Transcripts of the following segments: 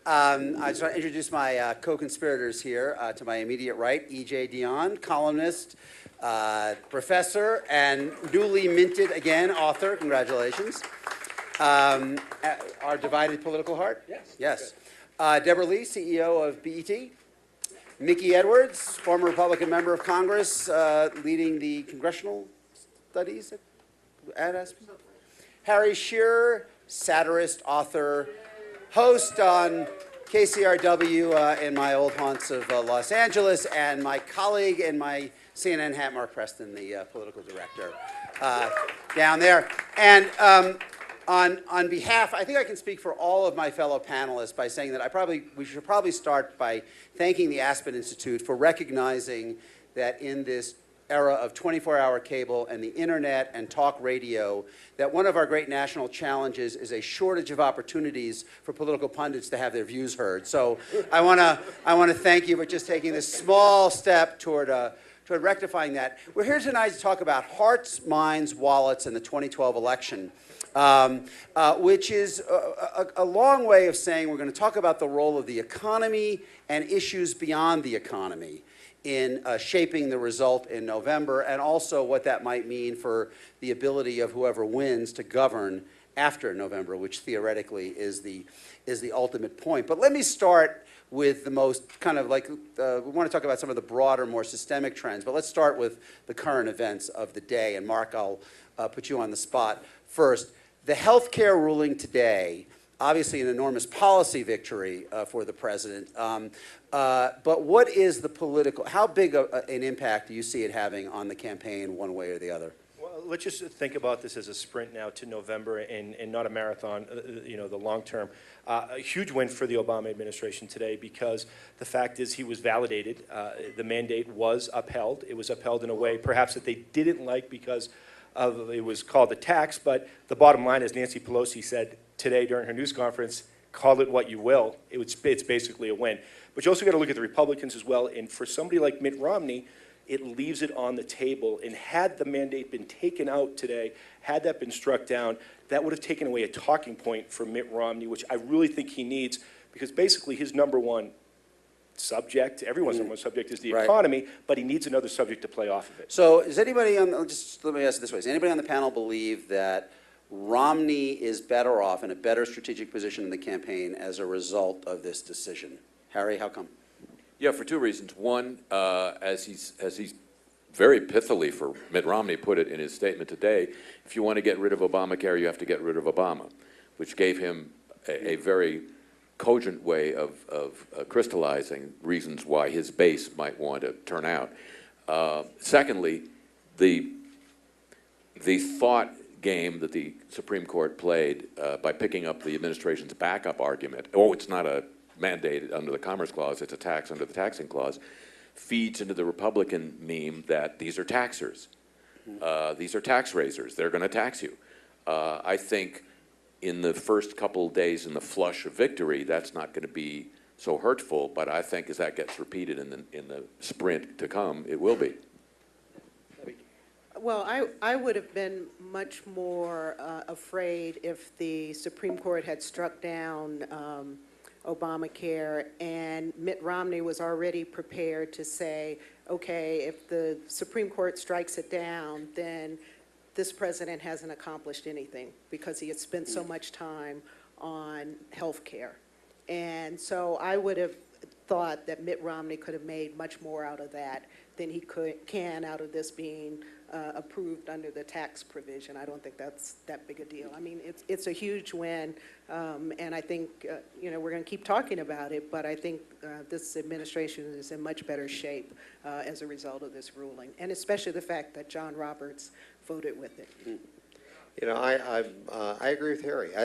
I just want to introduce my co-conspirators here. To my immediate right, E.J. Dionne, columnist, professor, and newly minted, again, author. Congratulations. Our divided political heart? Yes. Yes. Debra Lee, CEO of BET. Mickey Edwards, former Republican member of Congress, leading the congressional studies at Aspen. Harry Shearer, satirist, author, host on KCRW in my old haunts of Los Angeles, and my colleague and my CNN hat, Mark Preston, the political director down there. And on behalf, I think I can speak for all of my fellow panelists by saying that we should probably start by thanking the Aspen Institute for recognizing that in this era of 24-hour cable and the internet and talk radio, that one of our great national challenges is a shortage of opportunities for political pundits to have their views heard. So I want to thank you for just taking this small step toward rectifying that. We're here tonight to talk about hearts, minds, wallets, and the 2012 election, which is a long way of saying we're going to talk about the role of the economy and issues beyond the economy in shaping the result in November, and also what that might mean for the ability of whoever wins to govern after November, which theoretically is the ultimate point. But let me start with the most kind of like, we want to talk about some of the broader, more systemic trends, but let's start with the current events of the day. And Mark, I'll put you on the spot first. The healthcare ruling today, obviously an enormous policy victory for the president, but what is the political, how big an impact do you see it having on the campaign one way or the other? Well, let's just think about this as a sprint now to November and not a marathon, the long term. A huge win for the Obama administration today, because the fact is he was validated. The mandate was upheld. It was upheld in a way perhaps that they didn't like because it was called a tax, but the bottom line, as Nancy Pelosi said today during her news conference, call it what you will, it's basically a win. But you also got to look at the Republicans as well, and for somebody like Mitt Romney, it leaves it on the table. And had the mandate been taken out today, had that been struck down, that would have taken away a talking point for Mitt Romney, which I really think he needs, because basically his number one subject, everyone's number one subject is the economy, but he needs another subject to play off of it. So is anybody on, just let me ask it this way, does anybody on the panel believe that Romney is better off in a better strategic position in the campaign as a result of this decision? Harry, how come? Yeah, for two reasons. One, as he's very pithily, for Mitt Romney, put it in his statement today, if you want to get rid of Obamacare, you have to get rid of Obama, which gave him a very cogent way of crystallizing reasons why his base might want to turn out. Secondly, the thought game that the Supreme Court played by picking up the administration's backup argument, oh, it's not a mandate under the Commerce Clause, it's a tax under the Taxing Clause, feeds into the Republican meme that these are taxers. These are tax raisers. They're going to tax you. I think in the first couple of days in the flush of victory, that's not going to be so hurtful, but I think as that gets repeated in the sprint to come, it will be. Well, I would have been much more afraid if the Supreme Court had struck down Obamacare and Mitt Romney was already prepared to say, okay, if the Supreme Court strikes it down, then this president hasn't accomplished anything because he had spent so much time on health care. And so I would have thought that Mitt Romney could have made much more out of that than he can out of this being approved under the tax provision. I don't think that's that big a deal. I mean, it's a huge win, and I think we're going to keep talking about it, but I think this administration is in much better shape as a result of this ruling, and especially the fact that John Roberts voted with it. I agree with Harry.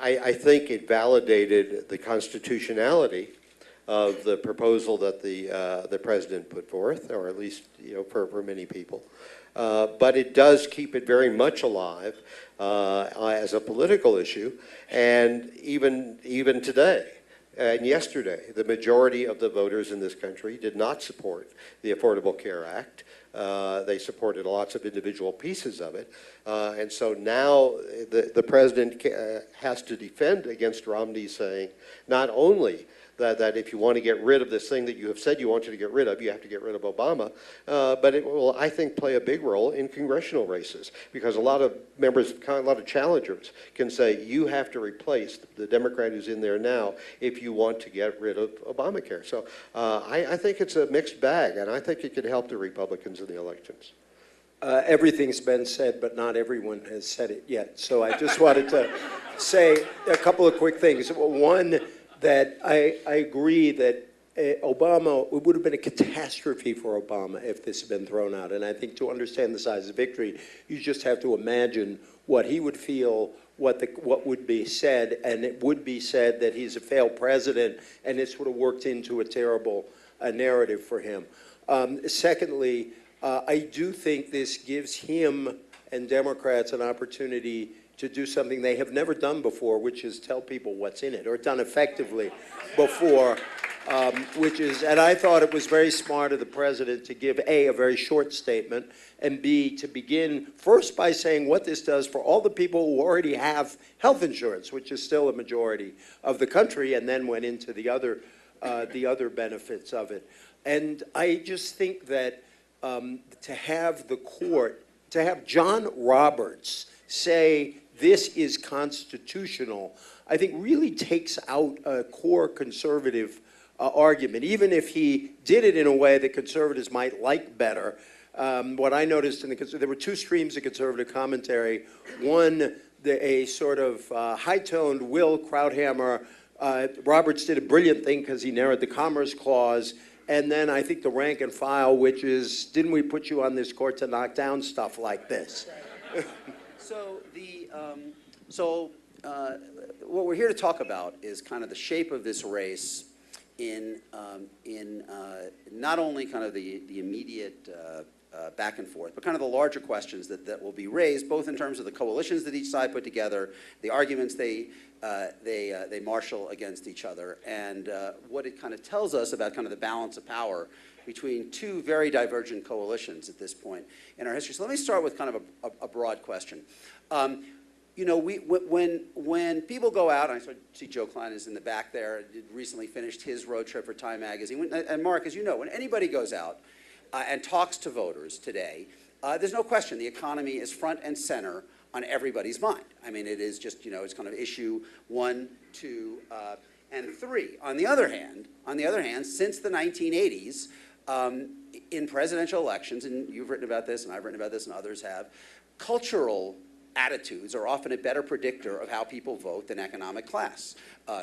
I think it validated the constitutionality of the proposal that the president put forth, or at least for many people. But it does keep it very much alive as a political issue, and even today. And yesterday, the majority of the voters in this country did not support the Affordable Care Act. They supported lots of individual pieces of it. And so now the president has to defend against Romney saying not only that if you want to get rid of this thing that you have said you want to get rid of, you have to get rid of Obama. But it will, I think, play a big role in congressional races because a lot of members, a lot of challengers can say you have to replace the Democrat who's in there now if you want to get rid of Obamacare. So I think it's a mixed bag, and I think it could help the Republicans in the elections. Everything's been said, but not everyone has said it yet. So I just wanted to say a couple of quick things. One, that I agree that Obama, it would have been a catastrophe for Obama if this had been thrown out. And I think to understand the size of victory, you just have to imagine what he would feel, what would be said, and it would be said that he's a failed president, and this would have worked into a terrible narrative for him. Secondly, I do think this gives him and Democrats an opportunity to do something they have never done before, which is tell people what's in it, or done effectively before, which is, and I thought it was very smart of the president to give A, a very short statement, and B, to begin first by saying what this does for all the people who already have health insurance, which is still a majority of the country, and then went into the other benefits of it. And I just think that to have the court, to have John Roberts say this is constitutional, I think really takes out a core conservative argument, even if he did it in a way that conservatives might like better. What I noticed, there were two streams of conservative commentary. One, a sort of high-toned Will Krauthammer. Roberts did a brilliant thing because he narrowed the Commerce Clause. And then I think the rank and file, which is, didn't we put you on this court to knock down stuff like this? So what we're here to talk about is kind of the shape of this race in not only kind of the immediate back and forth, but kind of the larger questions that will be raised, both in terms of the coalitions that each side put together, the arguments they marshal against each other, and what it kind of tells us about kind of the balance of power between two very divergent coalitions at this point in our history. So let me start with kind of a broad question. You know, when people go out, and I see Joe Klein is in the back there, recently finished his road trip for Time Magazine. And Mark, as you know, when anybody goes out and talks to voters today, there's no question the economy is front and center on everybody's mind. I mean, it is just, you know, it's kind of issue 1, 2, and 3. On the other hand, since the 1980s, in presidential elections, and you've written about this, and I've written about this, and others have, cultural attitudes are often a better predictor of how people vote than economic class.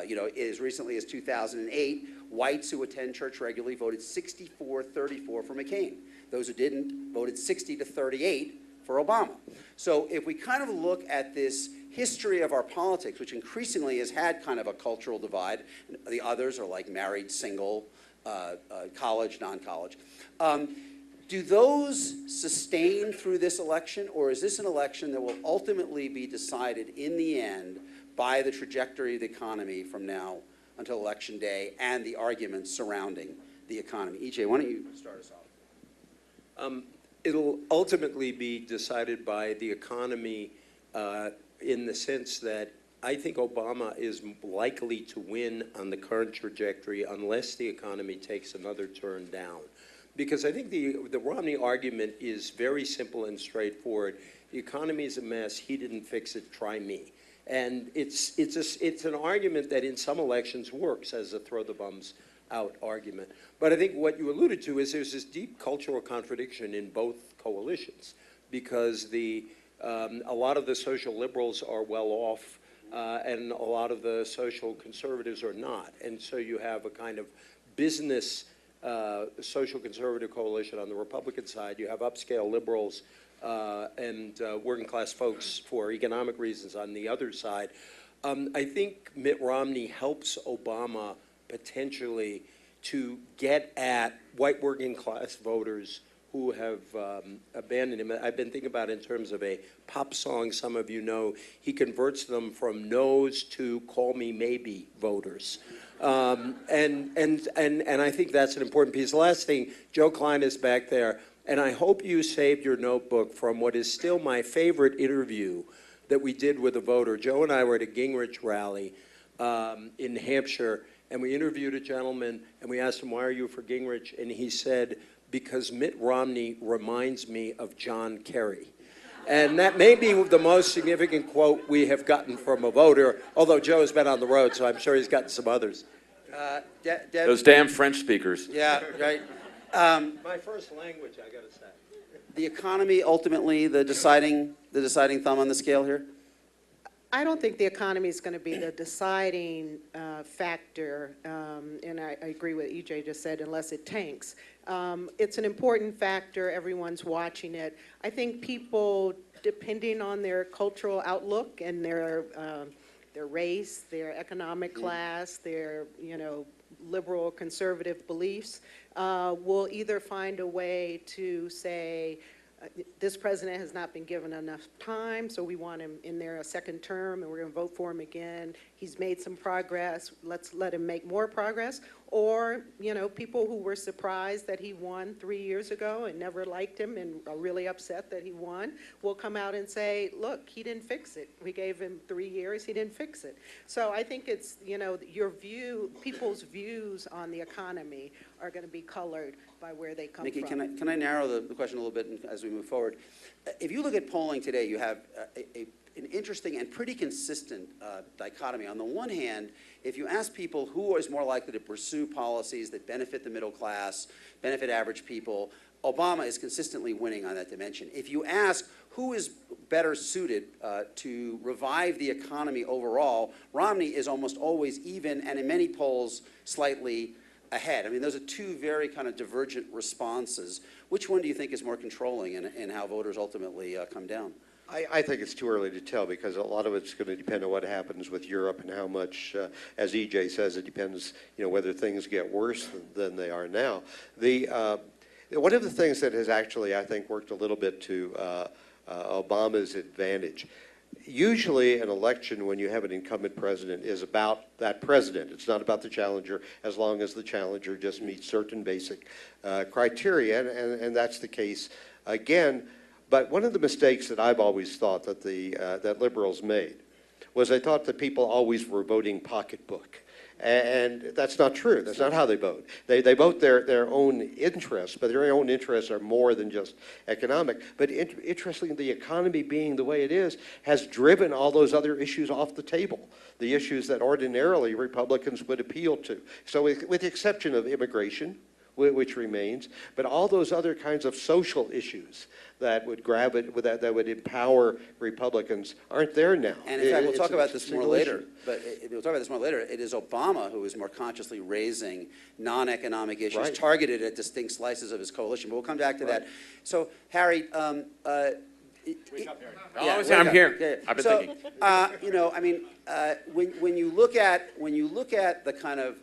You know, as recently as 2008, whites who attend church regularly voted 64-34 for McCain. Those who didn't voted 60-38 for Obama. So if we kind of look at this history of our politics, which increasingly has had kind of a cultural divide, the others are like married, single, college, non-college. Do those sustain through this election, or is this an election that will ultimately be decided in the end by the trajectory of the economy from now until Election Day and the arguments surrounding the economy? EJ, why don't you start us off? It'll ultimately be decided by the economy in the sense that I think Obama is likely to win on the current trajectory unless the economy takes another turn down. Because I think the Romney argument is very simple and straightforward. The economy is a mess. He didn't fix it. Try me. And it's an argument that in some elections works as a throw the bums out argument. But I think what you alluded to is there's this deep cultural contradiction in both coalitions because a lot of the social liberals are well off and a lot of the social conservatives are not. And so you have a kind of business social conservative coalition on the Republican side. You have upscale liberals and working class folks for economic reasons on the other side. I think Mitt Romney helps Obama potentially to get at white working class voters who have abandoned him. I've been thinking about it in terms of a pop song some of you know. He converts them from no's to call me maybe voters. And I think that's an important piece. The last thing, Joe Klein is back there. And I hope you saved your notebook from what is still my favorite interview that we did with a voter. Joe and I were at a Gingrich rally in Hampshire, and we interviewed a gentleman, and we asked him, why are you for Gingrich? And he said, because Mitt Romney reminds me of John Kerry. And that may be the most significant quote we have gotten from a voter, although Joe has been on the road, so I'm sure he's gotten some others. Those damn French speakers. Yeah, right. My first language, I gotta say. The economy ultimately the deciding thumb on the scale here? I don't think the economy is going to be the deciding factor, and I agree with EJ just said, unless it tanks. It's an important factor. Everyone's watching it. I think people, depending on their cultural outlook and their race, their economic class, their liberal conservative beliefs, will either find a way to say, this president has not been given enough time, so we want him in there a second term, and we're going to vote for him again. He's made some progress. Let's let him make more progress. Or, people who were surprised that he won 3 years ago and never liked him and are really upset that he won will come out and say, look, he didn't fix it. We gave him 3 years. He didn't fix it. So I think it's, people's views on the economy are going to be colored by where they come Nikki, from. can I narrow the question a little bit as we move forward? If you look at polling today, you have an interesting and pretty consistent dichotomy. On the one hand, if you ask people who is more likely to pursue policies that benefit the middle class, benefit average people, Obama is consistently winning on that dimension. If you ask who is better suited to revive the economy overall, Romney is almost always even, and in many polls, slightly ahead. I mean, those are two very kind of divergent responses. Which one do you think is more controlling in how voters ultimately come down? I think it's too early to tell because a lot of it's going to depend on what happens with Europe and how much, as EJ says, it depends, whether things get worse than they are now. One of the things that has actually, I think, worked a little bit to Obama's advantage. Usually an election when you have an incumbent president is about that president. It's not about the challenger as long as the challenger just meets certain basic criteria, and that's the case again. But one of the mistakes that I've always thought that that liberals made was they thought that people always were voting pocketbook. And that's not true. That's not how they vote. They vote their own interests, but their own interests are more than just economic. But interestingly, the economy being the way it is has driven all those other issues off the table, the issues that ordinarily Republicans would appeal to. So with the exception of immigration, which remains, but all those other kinds of social issues that would grab it, that would empower Republicans aren't there now. And in fact, we'll talk about this more later. But we'll talk about this more later. It is Obama who is more consciously raising non-economic issues targeted at distinct slices of his coalition. But we'll come back to that. So, Harry. Wake up, Harry. I'm here. Yeah. I've been thinking. When you look at the kind of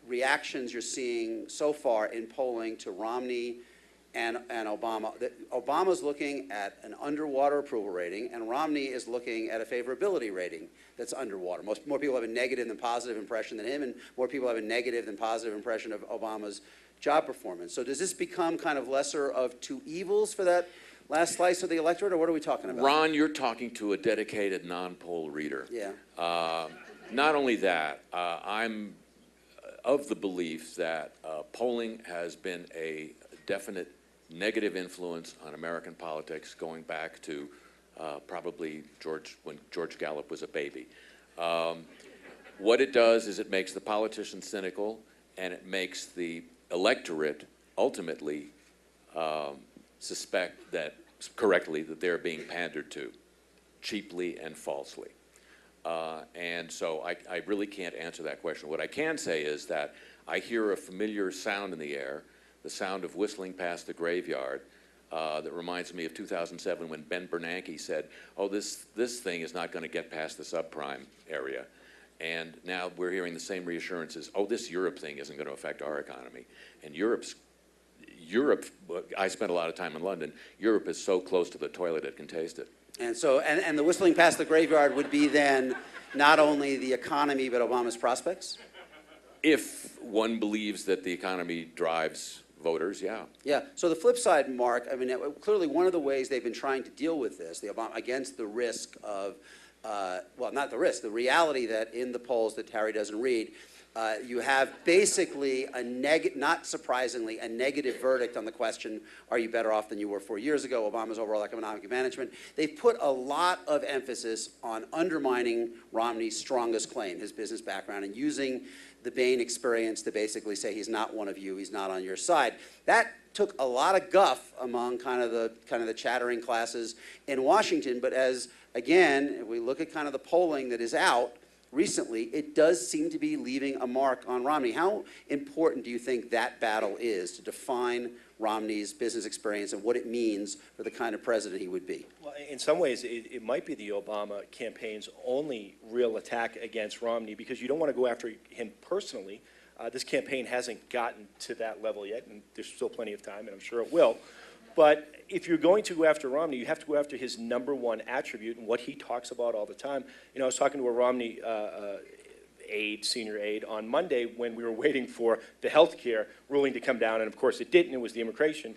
reactions you're seeing so far in polling to Romney and Obama, Obama's looking at an underwater approval rating, and Romney is looking at a favorability rating that's underwater. More people have a negative than positive impression than him, and more people have a negative than positive impression of Obama's job performance. So does this become kind of lesser of two evils for that last slice of the electorate, or what are we talking about? Ron, you're talking to a dedicated non-poll reader. Yeah. Not only that, I'm of the belief that polling has been a definite negative influence on American politics going back to probably when George Gallup was a baby. What it does is it makes the politician cynical, and it makes the electorate ultimately suspect that, correctly, that they're being pandered to, cheaply and falsely. And so I really can't answer that question. What I can say is that I hear a familiar sound in the air, the sound of whistling past the graveyard, that reminds me of 2007 when Ben Bernanke said, oh, this thing is not going to get past the subprime area. And now we're hearing the same reassurances, oh, this Europe thing isn't going to affect our economy. And Europe, I spent a lot of time in London, Europe is so close to the toilet it can taste it. And so, and the whistling past the graveyard would be then not only the economy, but Obama's prospects? If one believes that the economy drives voters, yeah. Yeah, so the flip side, Mark, I mean, clearly one of the ways they've been trying to deal with this, against the risk of, well, not the risk, the reality that in the polls that Harry doesn't read, you have basically not surprisingly, a negative verdict on the question, are you better off than you were 4 years ago, Obama's overall economic management. They've put a lot of emphasis on undermining Romney's strongest claim, his business background, and using the Bain experience to basically say he's not one of you, he's not on your side. That took a lot of guff among kind of the chattering classes in Washington, but as, again, if we look at kind of the polling that is out, recently, it does seem to be leaving a mark on Romney. How important do you think that battle is to define Romney's business experience and what it means for the kind of president he would be? Well, in some ways, it might be the Obama campaign's only real attack against Romney, because you don't want to go after him personally. This campaign hasn't gotten to that level yet, and there's still plenty of time, and I'm sure it will. But if you're going to go after Romney, you have to go after his number one attribute and what he talks about all the time. You know, I was talking to a Romney senior aide on Monday when we were waiting for the health care ruling to come down, and of course it didn't. It was the immigration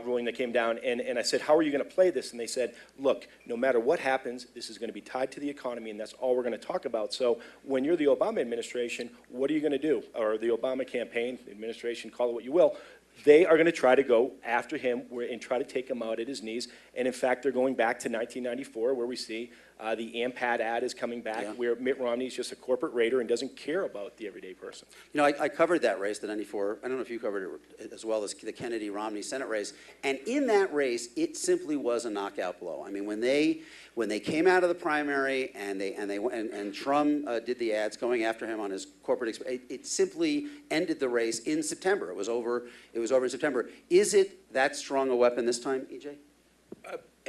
ruling that came down, and I said, how are you going to play this? And they said, look, no matter what happens, this is going to be tied to the economy, and that's all we're going to talk about. So when you're the Obama administration, what are you going to do? Or the Obama campaign, the administration, call it what you will. They are going to try to go after him and try to take him out at his knees. And in fact, they're going back to 1994, where we see the AMPAD ad is coming back, where Mitt Romney is just a corporate raider and doesn't care about the everyday person. You know, I covered that race, the 94. I don't know if you covered it as well as the Kennedy-Romney Senate race. And in that race, it simply was a knockout blow. I mean, when they came out of the primary and Trump did the ads going after him on his corporate experience, it simply ended the race in September. It was over in September. Is it that strong a weapon this time, EJ?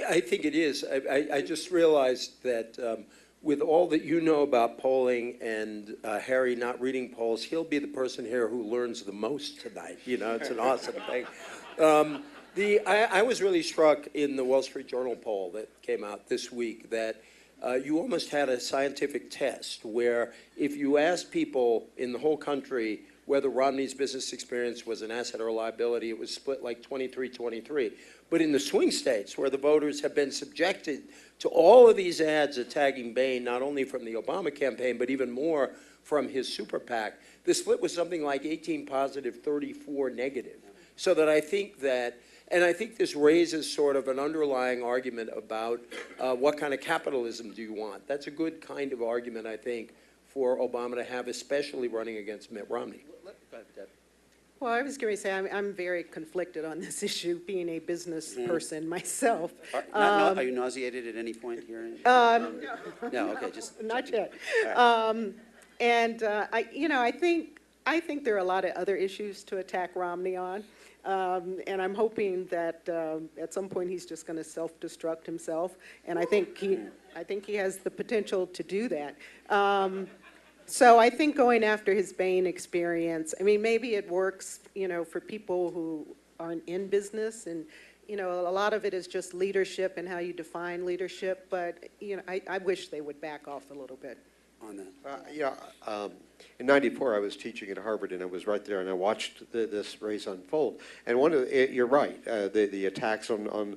I think it is. I just realized that with all that you know about polling and Harry not reading polls, he'll be the person here who learns the most tonight. You know, it's an awesome thing. I was really struck in the Wall Street Journal poll that came out this week that you almost had a scientific test where if you asked people in the whole country whether Romney's business experience was an asset or a liability, it was split like 23-23. But in the swing states, where the voters have been subjected to all of these ads attacking Bain, not only from the Obama campaign, but even more from his super PAC, the split was something like 18 positive, 34 negative. So that I think that, and I think this raises sort of an underlying argument about what kind of capitalism do you want? That's a good kind of argument, I think, for Obama to have, especially running against Mitt Romney. Go ahead, Deb. Well, I was going to say, I'm very conflicted on this issue, being a business person myself. Are you nauseated at any point here? No, Okay, just not yet. Right. I think there are a lot of other issues to attack Romney on, and I'm hoping that at some point he's just going to self-destruct himself, and I think he has the potential to do that. So I think going after his Bain experience, I mean, maybe it works, for people who aren't in business, and, a lot of it is just leadership and how you define leadership, but, I wish they would back off a little bit. On that. In '94, I was teaching at Harvard, and I was right there, and I watched this race unfold. And you're right, the attacks on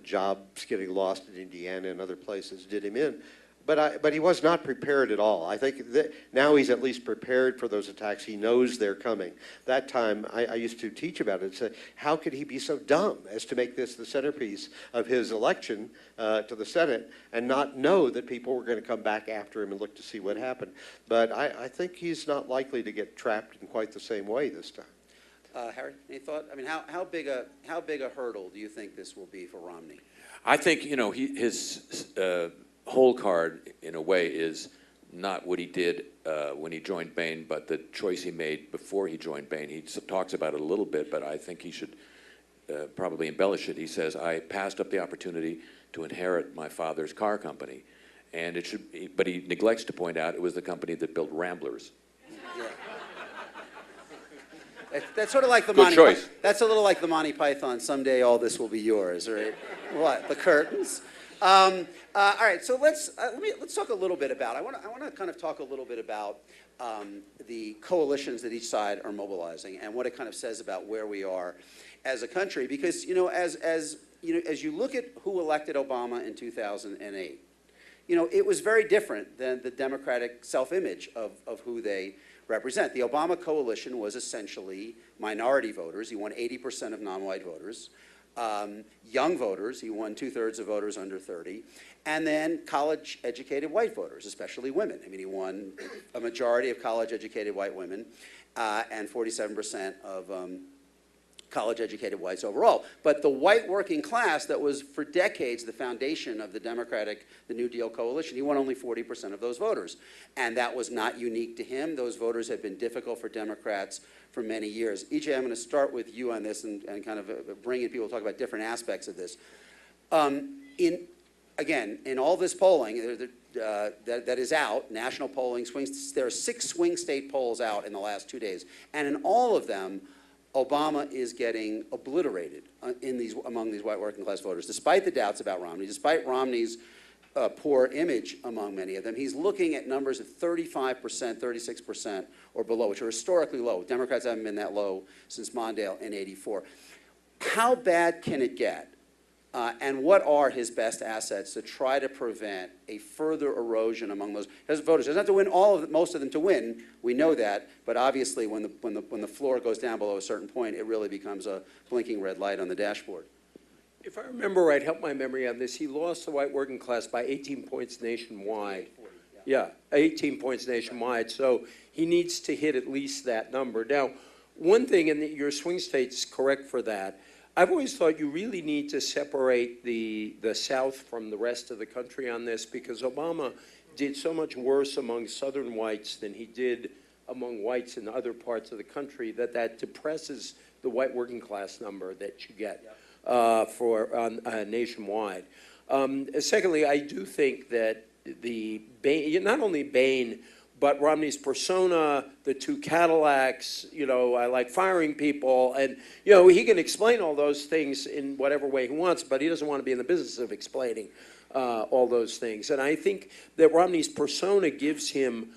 jobs getting lost in Indiana and other places did him in. But he was not prepared at all. I think that now he's at least prepared for those attacks. He knows they're coming. That time, I used to teach about it and say, how could he be so dumb as to make this the centerpiece of his election to the Senate and not know that people were going to come back after him and look to see what happened? But I think he's not likely to get trapped in quite the same way this time. Harry, any thought? I mean, how big a hurdle do you think this will be for Romney? I think, his whole card, in a way, is not what he did when he joined Bain, but the choice he made before he joined Bain. He talks about it a little bit, but I think he should probably embellish it. He says, I passed up the opportunity to inherit my father's car company, and but he neglects to point out it was the company that built Ramblers. Yeah. That's sort of like the Good Monty. choice. That's a little like the Monty Python. Someday all this will be yours, right? What, the curtains? All right, so let's talk a little bit about. I want to kind of talk a little bit about the coalitions that each side are mobilizing and what it kind of says about where we are as a country. Because as you look at who elected Obama in 2008, it was very different than the Democratic self-image of who they represent. The Obama coalition was essentially minority voters. He won 80% of non-white voters. Young voters, he won 2/3 of voters under 30, and then college-educated white voters, especially women. I mean, he won a majority of college-educated white women and 47% of college-educated whites overall. But the white working class that was for decades the foundation of the New Deal coalition, he won only 40% of those voters. And that was not unique to him. Those voters had been difficult for Democrats for many years. EJ, I'm going to start with you on this and kind of bring in people to talk about different aspects of this. In all this polling that is out, national polling, there are 6 swing state polls out in the last 2 days. And in all of them, Obama is getting obliterated among these white working class voters, despite the doubts about Romney, despite Romney's poor image among many of them. He's looking at numbers of 35%, 36% or below, which are historically low. Democrats haven't been that low since Mondale in '84. How bad can it get? And what are his best assets to try to prevent a further erosion among those voters? He doesn't have to win most of them to win. We know that, but obviously, when the floor goes down below a certain point, it really becomes a blinking red light on the dashboard. If I remember right, help my memory on this, he lost the white working class by 18 points nationwide. 40, Yeah, 18 points nationwide. So he needs to hit at least that number. Now, one thing, and your swing state's correct for that, I've always thought you really need to separate the South from the rest of the country on this, because Obama did so much worse among Southern whites than he did among whites in other parts of the country that depresses the white working class number that you get nationwide. Secondly, I do think that not only Bain, but Romney's persona, the 2 Cadillacs, I like firing people, and, he can explain all those things in whatever way he wants, but he doesn't want to be in the business of explaining all those things. And I think that Romney's persona gives him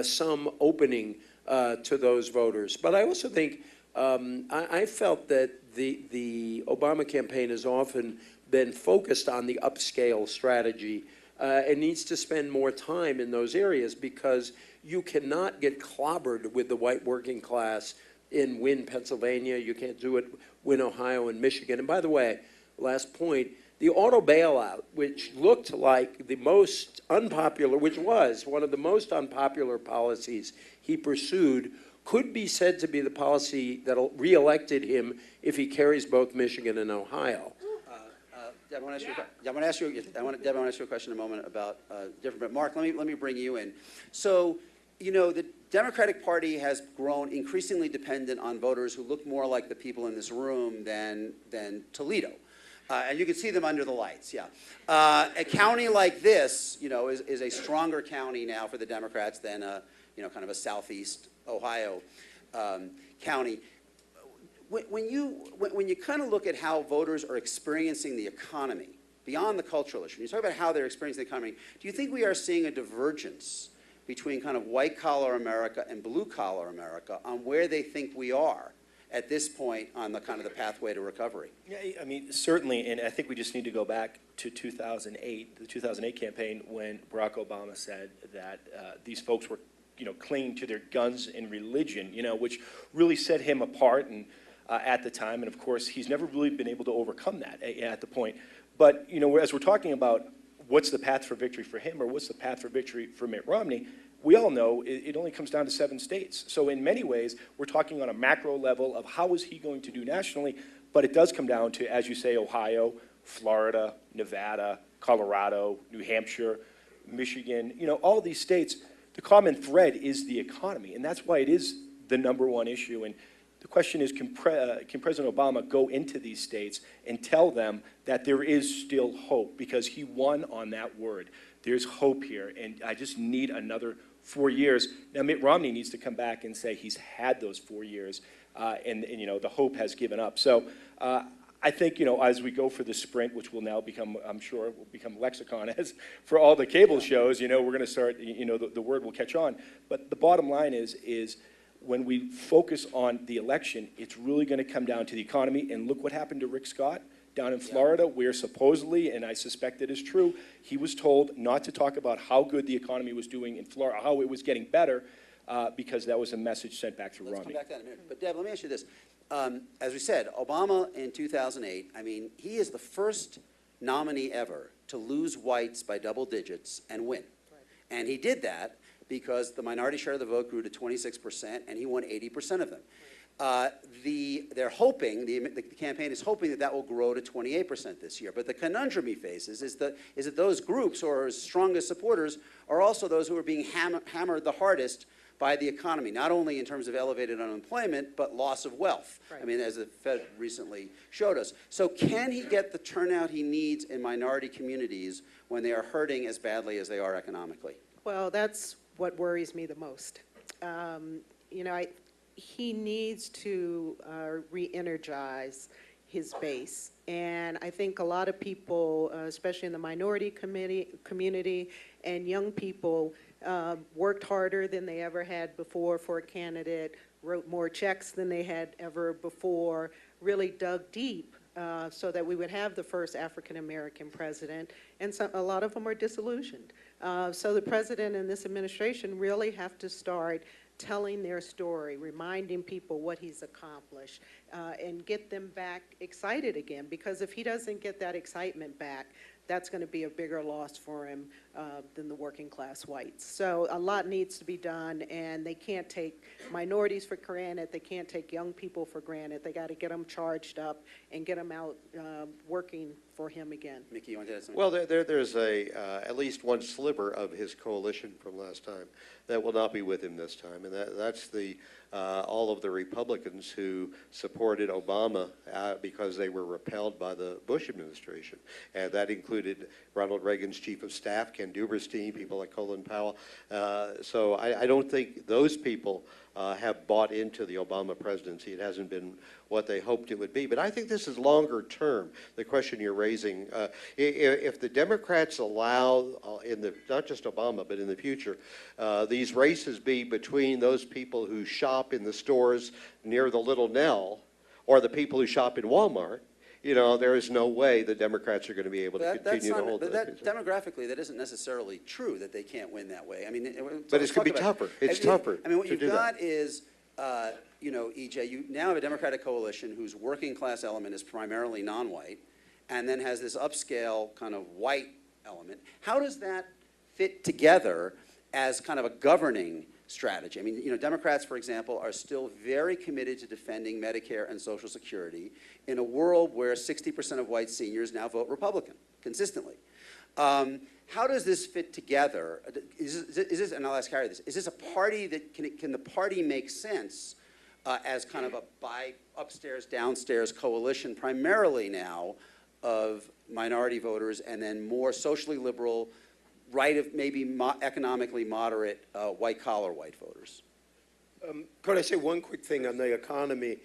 some opening to those voters. But I also think, I felt that the Obama campaign has often been focused on the upscale strategy. It needs to spend more time in those areas, because you cannot get clobbered with the white working class in Wynn, Pennsylvania. You can't do it Wynn, Ohio, and Michigan. And by the way, last point, the auto bailout, which looked like the most unpopular, which was one of the most unpopular policies he pursued, could be said to be the policy that reelected him if he carries both Michigan and Ohio. Deb, I want to ask you a question in a moment about different. But Mark, let me bring you in. So, the Democratic Party has grown increasingly dependent on voters who look more like the people in this room than Toledo, and you can see them under the lights. Yeah, a county like this, is a stronger county now for the Democrats than kind of a southeast Ohio county. When you kind of look at how voters are experiencing the economy, beyond the cultural issue, you talk about how they're experiencing the economy, do you think we are seeing a divergence between kind of white-collar America and blue-collar America on where they think we are at this point on the kind of the pathway to recovery? Yeah, I mean, certainly, and I think we just need to go back to 2008, the 2008 campaign, when Barack Obama said that these folks were, clinging to their guns and religion, which really set him apart and at the time, and of course, he's never really been able to overcome that at the point. But, as we're talking about what's the path for victory for him or what's the path for victory for Mitt Romney, we all know it only comes down to 7 states. So in many ways, we're talking on a macro level of how is he going to do nationally, but it does come down to, as you say, Ohio, Florida, Nevada, Colorado, New Hampshire, Michigan, all these states, the common thread is the economy, and that's why it is the #1 issue. And the question is, can President Obama go into these states and tell them that there is still hope? Because he won on that word. There's hope here, and I just need another 4 years. Now, Mitt Romney needs to come back and say he's had those 4 years, and the hope has given up. So I think, as we go for the sprint, which will now become, I'm sure, will become lexicon as for all the cable shows, we're going to start, the word will catch on. But the bottom line is when we focus on the election, it's really going to come down to the economy. And look what happened to Rick Scott down in Florida, where supposedly, and I suspect it is true, he was told not to talk about how good the economy was doing in Florida, how it was getting better, because that was a message sent back to Romney. Let's come back to that in a minute. But Deb, let me ask you this. As we said, Obama in 2008, he is the first nominee ever to lose whites by double digits and win. Right. And he did that because the minority share of the vote grew to 26%, and he won 80% of them. Right. They're hoping, the campaign is hoping that will grow to 28% this year. But the conundrum he faces is that those groups, or his strongest supporters, are also those who are being hammered the hardest by the economy, not only in terms of elevated unemployment, but loss of wealth. Right. As the Fed recently showed us. So can he get the turnout he needs in minority communities when they are hurting as badly as they are economically? Well, that's what worries me the most. He needs to re-energize his base. And I think a lot of people, especially in the minority community and young people, worked harder than they ever had before for a candidate, wrote more checks than they had ever before, really dug deep so that we would have the first African-American president, and a lot of them are disillusioned. So the president and this administration really have to start telling their story, reminding people what he's accomplished, and get them back excited again, because if he doesn't get that excitement back, that's going to be a bigger loss for him than the working class whites. So a lot needs to be done, and they can't take minorities for granted. They can't take young people for granted. They got to get them charged up and get them out working for him again. Mickey, you want to add something? Well, there's at least one sliver of his coalition from last time that will not be with him this time, and that's all of the Republicans who supported Obama because they were repelled by the Bush administration, and that included Ronald Reagan's chief of staff, Ken Duberstein, people like Colin Powell. So I don't think those people have bought into the Obama presidency. It hasn't been what they hoped it would be. But I think this is longer term, the question you're raising. If the Democrats allow, not just Obama, but in the future, these races be between those people who shop in the stores near the Little Nell or the people who shop in Walmart, there is no way the Democrats are going to be able to continue to hold that. Demographically, that isn't necessarily true that they can't win that way. But it's going to be tougher. It's tougher. What you've got is, EJ, you now have a Democratic coalition whose working class element is primarily non-white, and then has this upscale kind of white element. How does that fit together as kind of a governing strategy? Democrats, for example, are still very committed to defending Medicare and Social Security in a world where 60% of white seniors now vote Republican consistently. How does this fit together? Is this, and I'll ask Harry this, is this a party that, can the party make sense as kind of a upstairs, downstairs coalition, primarily now of minority voters and then more socially liberal, right of maybe economically moderate white-collar white voters? Could I say one quick thing on the economy,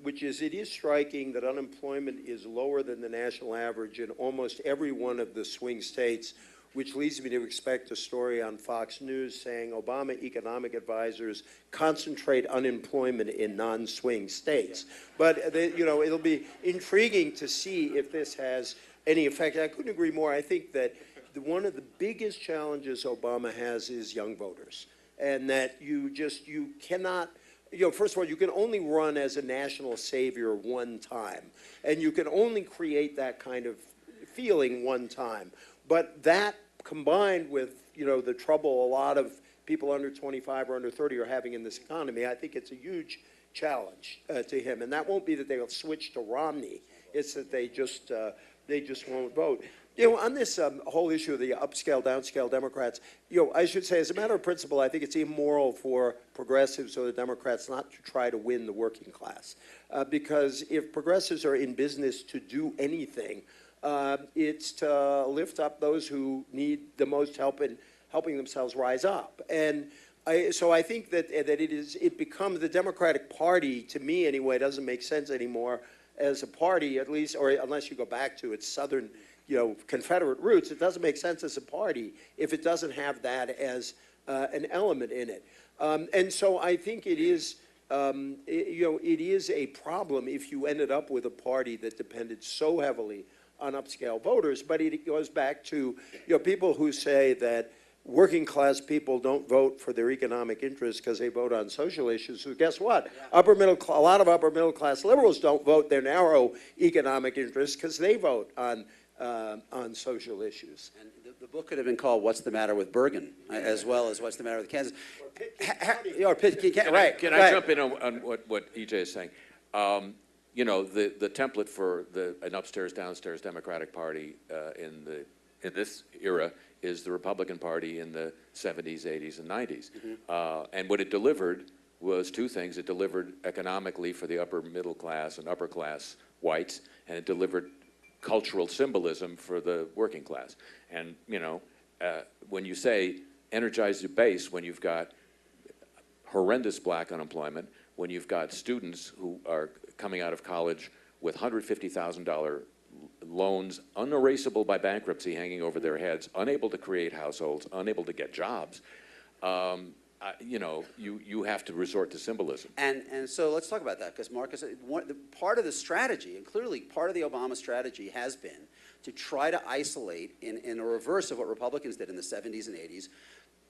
which is it is striking that unemployment is lower than the national average in almost every one of the swing states, which leads me to expect a story on Fox News saying Obama economic advisors concentrate unemployment in non-swing states. But it'll be intriguing to see if this has any effect. I couldn't agree more. I think that one of the biggest challenges Obama has is young voters, and that you cannot, first of all, you can only run as a national savior one time, and you can only create that kind of feeling one time. But that combined with, the trouble a lot of people under 25 or under 30 are having in this economy, I think it's a huge challenge to him. And that won't be that they'll switch to Romney. It's that they just won't vote. On this whole issue of the upscale, downscale Democrats, I should say, as a matter of principle, I think it's immoral for progressives or the Democrats not to try to win the working class. Because if progressives are in business to do anything, it's to lift up those who need the most help in helping themselves rise up. And so I think that it becomes the Democratic Party, to me anyway, doesn't make sense anymore as a party, at least, or unless you go back to its Southern, Confederate roots, it doesn't make sense as a party if it doesn't have that as an element in it. And so I think it is, it is a problem if you ended up with a party that depended so heavily on upscale voters. But it goes back to, people who say that working class people don't vote for their economic interests because they vote on social issues. So guess what? A lot of upper middle class liberals don't vote their narrow economic interests because they vote on social issues. And the book could have been called "What's the Matter with Bergen," as well as "What's the Matter with Kansas." Or Pitt, right? Can I jump in on what EJ is saying? The template for an upstairs downstairs Democratic Party in this era is the Republican Party in the 70s, 80s, and 90s. And what it delivered was two things. It delivered economically for the upper middle class and upper class whites, and it delivered cultural symbolism for the working class. And, when you say energize your base, when you've got horrendous black unemployment, when you've got students who are coming out of college with $150,000 loans, unerasable by bankruptcy hanging over their heads, unable to create households, unable to get jobs, you have to resort to symbolism. And so let's talk about that, because Marcus, part of the strategy, and clearly part of the Obama strategy has been to try to isolate, in a reverse of what Republicans did in the 70s and 80s,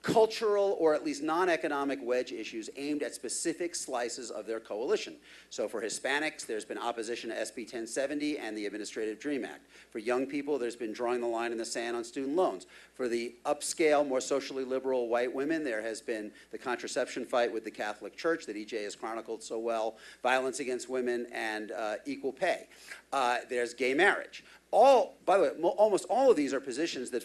cultural or at least non-economic wedge issues aimed at specific slices of their coalition. So for Hispanics, there's been opposition to SB 1070 and the Administrative Dream Act. For young people, there's been drawing the line in the sand on student loans. For the upscale, more socially liberal white women, there has been the contraception fight with the Catholic Church that EJ has chronicled so well, violence against women, and equal pay. There's gay marriage. By the way, almost all of these are positions that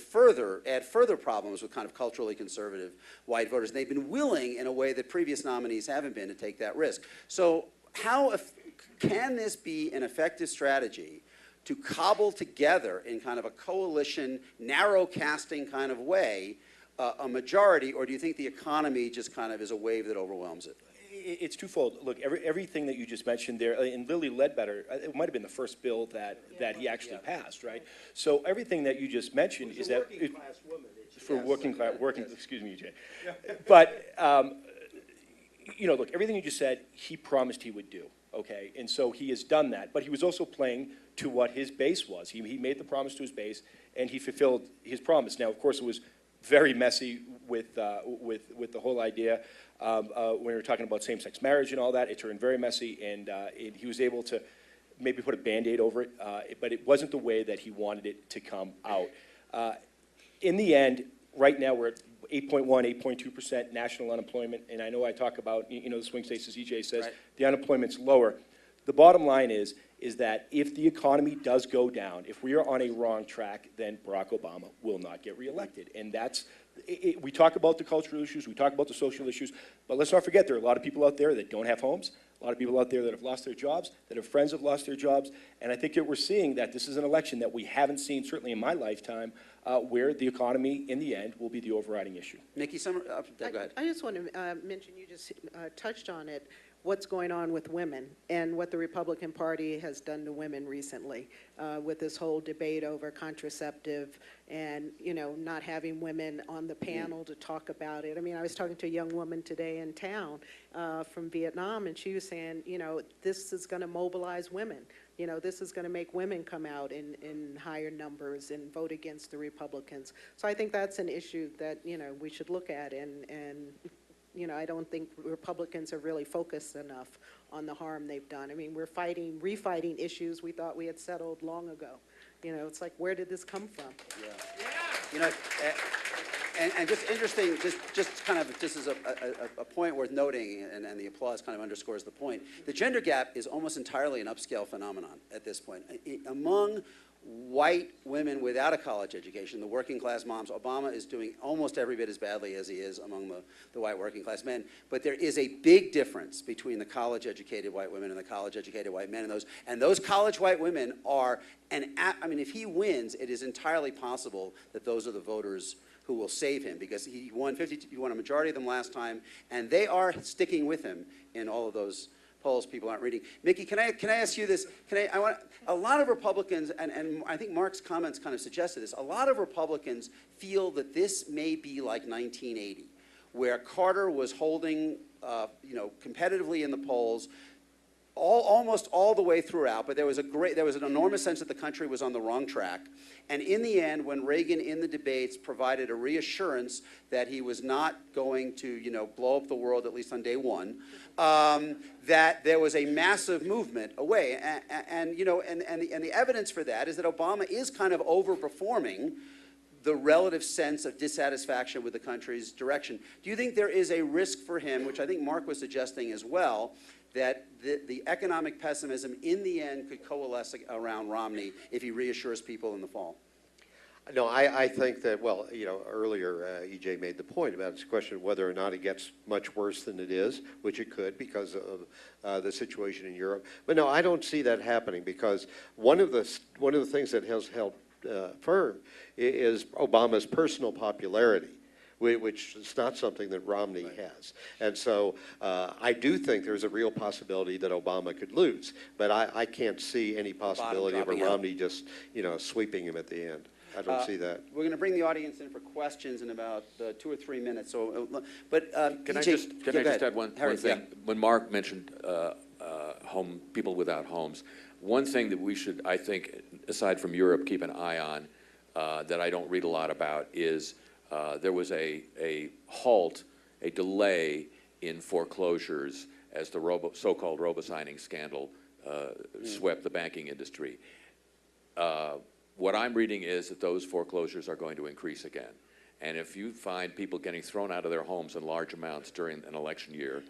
add further problems with kind of culturally conservative white voters. And they've been willing, in a way that previous nominees haven't been, to take that risk. So can this be an effective strategy to cobble together in kind of a coalition, narrow casting kind of way, a majority, or do you think the economy just kind of is a wave that overwhelms it? It's twofold. Look, everything that you just mentioned there, and Lilly Ledbetter, it might have been the first bill that he actually passed, right? So everything that you just mentioned is that for working class, excuse me, EJ. But look, everything you just said, he promised he would do. Okay, and so he has done that, but he was also playing to what his base was. He made the promise to his base, and he fulfilled his promise. Now, of course, it was very messy with the whole idea. When we were talking about same-sex marriage and all that, it turned very messy, and he was able to maybe put a Band-Aid over it, but it wasn't the way that he wanted it to come out. In the end, right now we're at 8.1, 8.2% national unemployment, and I know I talk about, the swing states, as EJ says, right. The unemployment's lower. The bottom line is that if the economy does go down, if we are on a wrong track, then Barack Obama will not get reelected. And that's, we talk about the cultural issues, we talk about the social issues, but let's not forget there are a lot of people out there that don't have homes, a lot of people out there that have lost their jobs, that have friends that have lost their jobs, and I think that we're seeing that this is an election that we haven't seen, certainly in my lifetime, where the economy, in the end, will be the overriding issue. Nikki, go ahead. I just want to mention, you just touched on it, what's going on with women and what the Republican Party has done to women recently with this whole debate over contraceptive and, not having women on the panel to talk about it. I mean, I was talking to a young woman today in town from Vietnam, and she was saying, this is going to mobilize women. This is going to make women come out in higher numbers and vote against the Republicans. So I think that's an issue that, we should look at, and I don't think Republicans are really focused enough on the harm they've done. I mean, we're refighting issues we thought we had settled long ago. It's like, where did this come from? Yeah. And just interesting, just as a point worth noting, and the applause kind of underscores the point, the gender gap is almost entirely an upscale phenomenon at this point. Among white women without a college education, the working class moms, Obama is doing almost every bit as badly as he is among the white working class men. But there is a big difference between the college educated white women and the college educated white men. And those college white women are, if he wins, it is entirely possible that those are the voters who will save him, because he won a majority of them last time, and they are sticking with him in all of those polls people aren't reading. Mickey, can I ask you this? A lot of Republicans, and I think Mark's comments kind of suggested this, a lot of Republicans feel that this may be like 1980, where Carter was holding, competitively in the polls, almost all the way throughout, but there was an enormous sense that the country was on the wrong track. And in the end, when Reagan in the debates provided a reassurance that he was not going to, blow up the world, at least on day one, that there was a massive movement away. And the evidence for that is that Obama is kind of overperforming the relative sense of dissatisfaction with the country's direction. Do you think there is a risk for him, which I think Mark was suggesting as well, that the economic pessimism in the end could coalesce around Romney if he reassures people in the fall? No, I think that, well, earlier EJ made the point about this question of whether or not it gets much worse than it is, which it could because of the situation in Europe. But no, I don't see that happening because one of the things that has held firm is Obama's personal popularity, which is not something that Romney has. And so I do think there's a real possibility that Obama could lose, but I can't see any possibility of a Romney just, sweeping him at the end. I don't see that. We're going to bring the audience in for questions in about 2 or 3 minutes. So, but Can I EJ, just add one Harry, thing? yeah. When Mark mentioned people without homes, one thing that we should, I think, aside from Europe, keep an eye on that I don't read a lot about is there was a halt, a delay in foreclosures as the so-called robo-signing scandal swept the banking industry. What I'm reading is that those foreclosures are going to increase again. And if you find people getting thrown out of their homes in large amounts during an election year,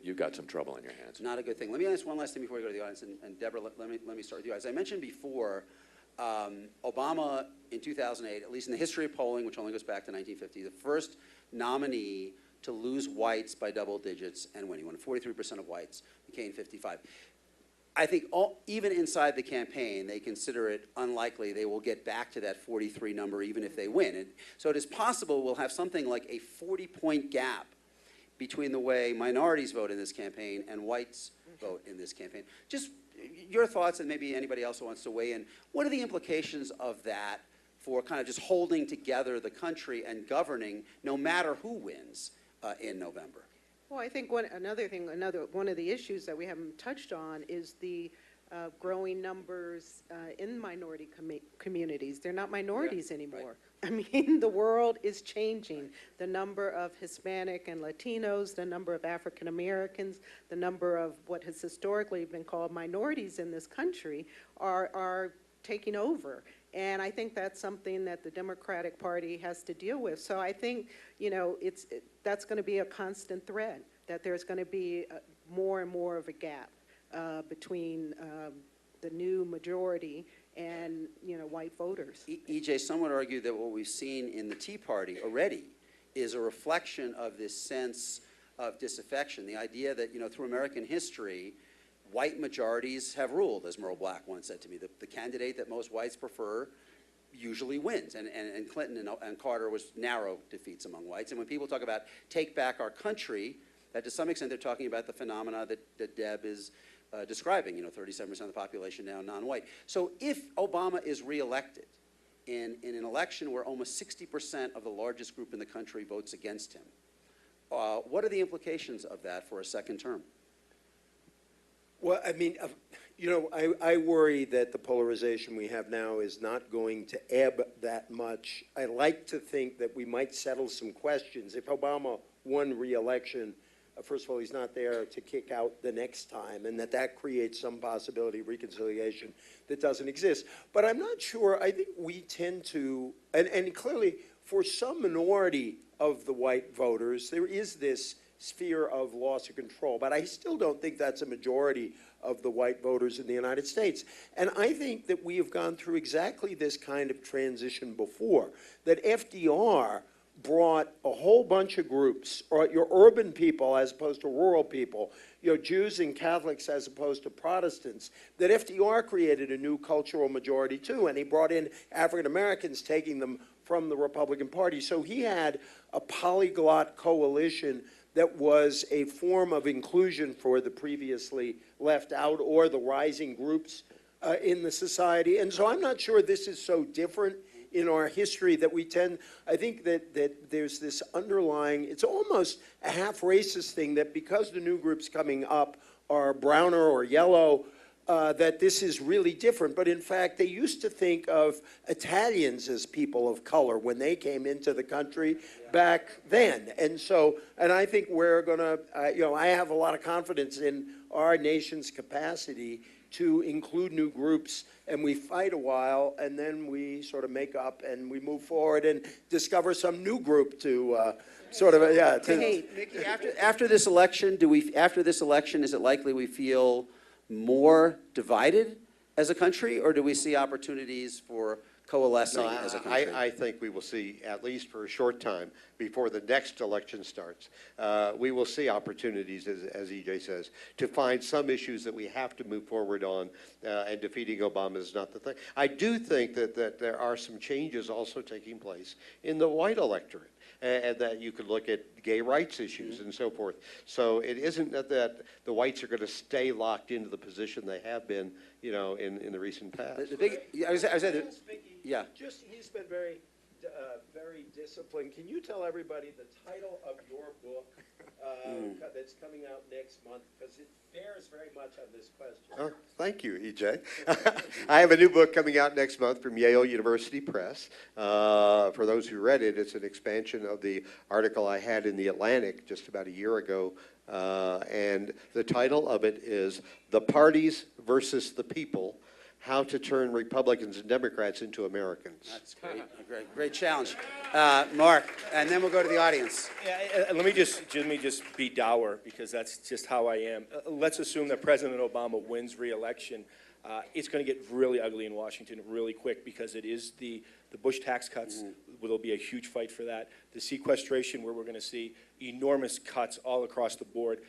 you've got some trouble on your hands. Not a good thing. Let me ask one last thing before we go to the audience. And Debra, let me start with you. As I mentioned before, Obama in 2008, at least in the history of polling, which only goes back to 1950, the first nominee to lose whites by double digits and win. He won 43% of whites, became 55. I think even inside the campaign, they consider it unlikely they will get back to that 43 number even if they win. And so it is possible we'll have something like a 40-point gap between the way minorities vote in this campaign and whites vote in this campaign. Just your thoughts, and maybe anybody else who wants to weigh in. What are the implications of that for kind of just holding together the country and governing no matter who wins in November? Well, I think one of the issues that we haven't touched on is the growing numbers in minority communities. They're not minorities anymore. Right. I mean, the world is changing. The number of Hispanic and Latinos, the number of African Americans, the number of what has historically been called minorities in this country are taking over. And I think that's something that the Democratic Party has to deal with. So I think, that's going to be a constant thread, that there's going to be more and more of a gap between the new majority and, white voters. EJ, some would argue that what we've seen in the Tea Party already is a reflection of this sense of disaffection, the idea that, through American history, white majorities have ruled, as Merle Black once said to me. The candidate that most whites prefer usually wins. And Clinton and Carter was narrow defeats among whites. And when people talk about take back our country, that to some extent they're talking about the phenomena that Deb is describing. 37% of the population now non-white. So if Obama is reelected in an election where almost 60% of the largest group in the country votes against him, what are the implications of that for a second term? Well, I mean, I worry that the polarization we have now is not going to ebb that much. I like to think that we might settle some questions. If Obama won re-election, first of all, he's not there to kick out the next time, and that creates some possibility of reconciliation that doesn't exist. But I'm not sure. I think we tend to, and clearly for some minority of the white voters, there is this sphere of loss of control. But I still don't think that's a majority of the white voters in the United States. And I think that we have gone through exactly this kind of transition before, that FDR brought a whole bunch of groups, or your urban people as opposed to rural people, Jews and Catholics as opposed to Protestants, that FDR created a new cultural majority too, and he brought in African Americans, taking them from the Republican Party. So he had a polyglot coalition that was a form of inclusion for the previously left out or the rising groups in the society. And so I'm not sure this is so different in our history that we tend, I think that there's this underlying, it's almost a half racist thing that because the new groups coming up are browner or yellow, that this is really different. But in fact, they used to think of Italians as people of color when they came into the country back then. And so, and I think we're gonna, I have a lot of confidence in our nation's capacity to include new groups, and we fight a while, and then we sort of make up and we move forward and discover some new group to Mickey, after this election, is it likely we feel more divided as a country, or do we see opportunities for coalescing as a country? I think we will see, at least for a short time, before the next election starts, we will see opportunities, as EJ says, to find some issues that we have to move forward on, and defeating Obama is not the thing. I do think that there are some changes also taking place in the white electorate, and that you could look at gay rights issues and so forth. So it isn't that the whites are going to stay locked into the position they have been, in the recent past. Yeah. Just, he's been very, very disciplined. Can you tell everybody the title of your book that's coming out next month? Because it bears very much on this question. Oh, thank you, EJ. I have a new book coming out next month from Yale University Press. For those who read it, it's an expansion of the article I had in The Atlantic just about a year ago. And the title of it is The Parties versus the People: How to Turn Republicans and Democrats into Americans. That's great. Great challenge. Mark, and then we'll go to the audience. Let me just be dour, because that's just how I am. Let's assume that President Obama wins re-election. It's going to get really ugly in Washington really quick, because it is the Bush tax cuts. There'll be a huge fight for that. The sequestration, where we're going to see enormous cuts all across the board.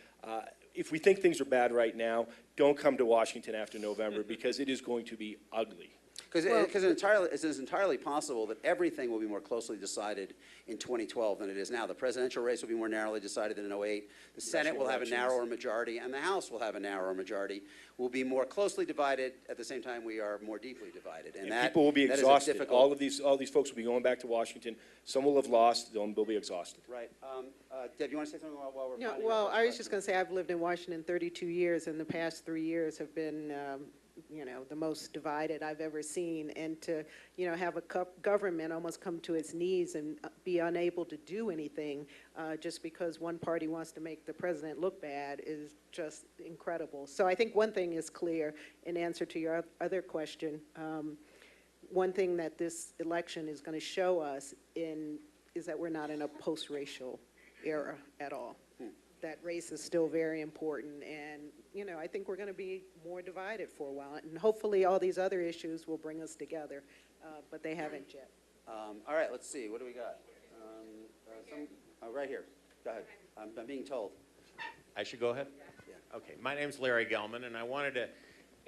If we think things are bad right now, don't come to Washington after November, because it is going to be ugly. Because it is entirely possible that everything will be more closely decided in 2012 than it is now. The presidential race will be more narrowly decided than in 2008. The Senate will have a narrower majority, and the House will have a narrower majority. We'll be more closely divided. At the same time, we are more deeply divided. And that, people will be that exhausted. Is all these folks will be going back to Washington. Some will have lost. Some will be exhausted. Right. Deb, you want to say something while we're No, finding well, our I was first just going to say I've lived in Washington 32 years, and the past 3 years have been, the most divided I've ever seen. And to, have a government almost come to its knees and be unable to do anything just because one party wants to make the president look bad is just incredible. So I think one thing is clear in answer to your other question. One thing that this election is going to show us is that we're not in a post-racial era at all. That race is still very important, and I think we're going to be more divided for a while, and hopefully all these other issues will bring us together, but they haven't yet. All right, let's see. What do we got? Right here. Go ahead. I'm being told. I should go ahead? Yeah. Okay. My name's Larry Gelman, and I wanted to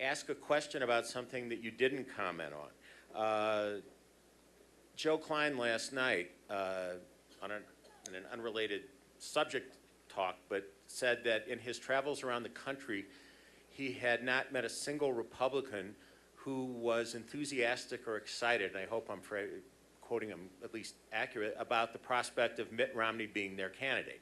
ask a question about something that you didn't comment on. Joe Klein last night, in an unrelated subject talk, but said that in his travels around the country, he had not met a single Republican who was enthusiastic or excited, and I hope I'm quoting him at least accurate, about the prospect of Mitt Romney being their candidate.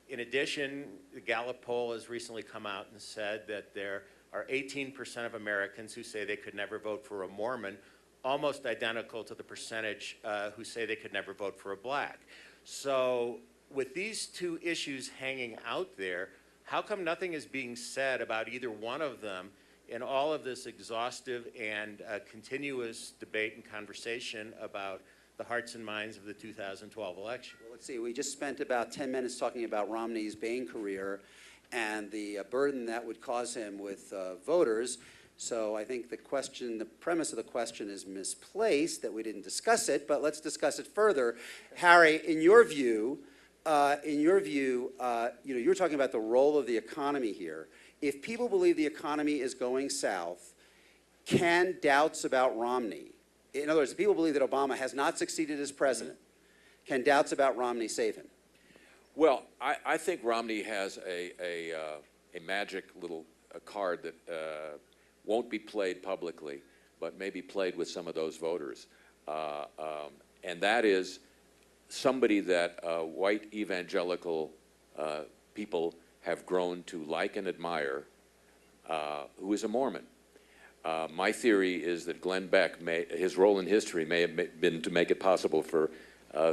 In addition, the Gallup poll has recently come out and said that there are 18% of Americans who say they could never vote for a Mormon, almost identical to the percentage who say they could never vote for a black. So with these two issues hanging out there, how come nothing is being said about either one of them in all of this exhaustive and continuous debate and conversation about the hearts and minds of the 2012 election? Well, let's see. We just spent about 10 minutes talking about Romney's Bain career and the burden that would cause him with voters. So I think the premise of the question is misplaced, that we didn't discuss it, but let's discuss it further. Harry, in your view, you were talking about the role of the economy here. If people believe the economy is going south, can doubts about Romney in other words, if people believe that Obama has not succeeded as president, can doubts about Romney save him? Well, I think Romney has a magic little card that won't be played publicly, but may be played with some of those voters. And that is somebody that white evangelical people have grown to like and admire, who is a Mormon. My theory is that Glenn Beck, his role in history may have been to make it possible for